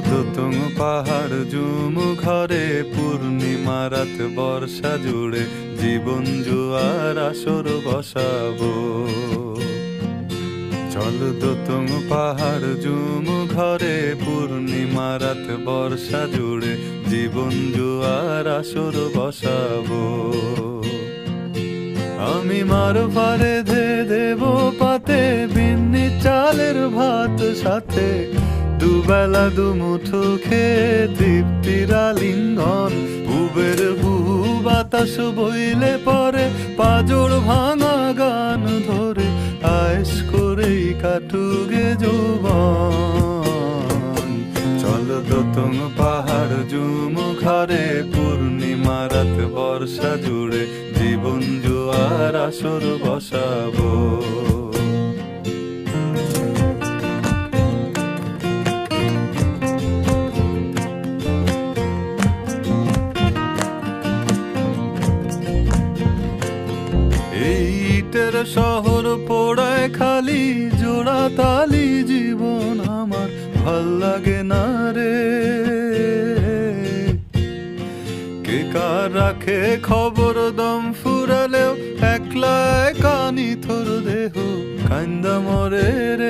দোতং পাহাড় জুম ঘরে পূর্ণিমা রাত বর্ষা জুড়ে জীবন জুয়ার আসর বসাবো। চল দোতং পাহাড় জুম ঘরে পূর্ণিমা রাত বর্ষা জুড়ে জীবন জুয়ার আসর বসাবো। আমি মার ফারে ধে দেব পাতে বিন্নি চালের ভাত সাথে দুবেলা দুমুঠো খেয়ে তৃপ্তির আলিঙ্গন। উবের বুহু বাতাস বইলে পরে পাজর ভাঙা গান ধরে আয়েশ করেই কাটুগে যৌবন। চল দোতং পাহাড় জুম ঘরে পূর্ণিমা রাত বর্ষা জুড়ে জীবন জুয়ার আসর বসাবো। ইটের শহর পোড়ায় খালি জোড়া তালি জীবন আমার ভাল লাগে না রে। কে কার রাখে খবর দম ফুরালেও একলা একা নিথর দেহ কান্দা মরে রে।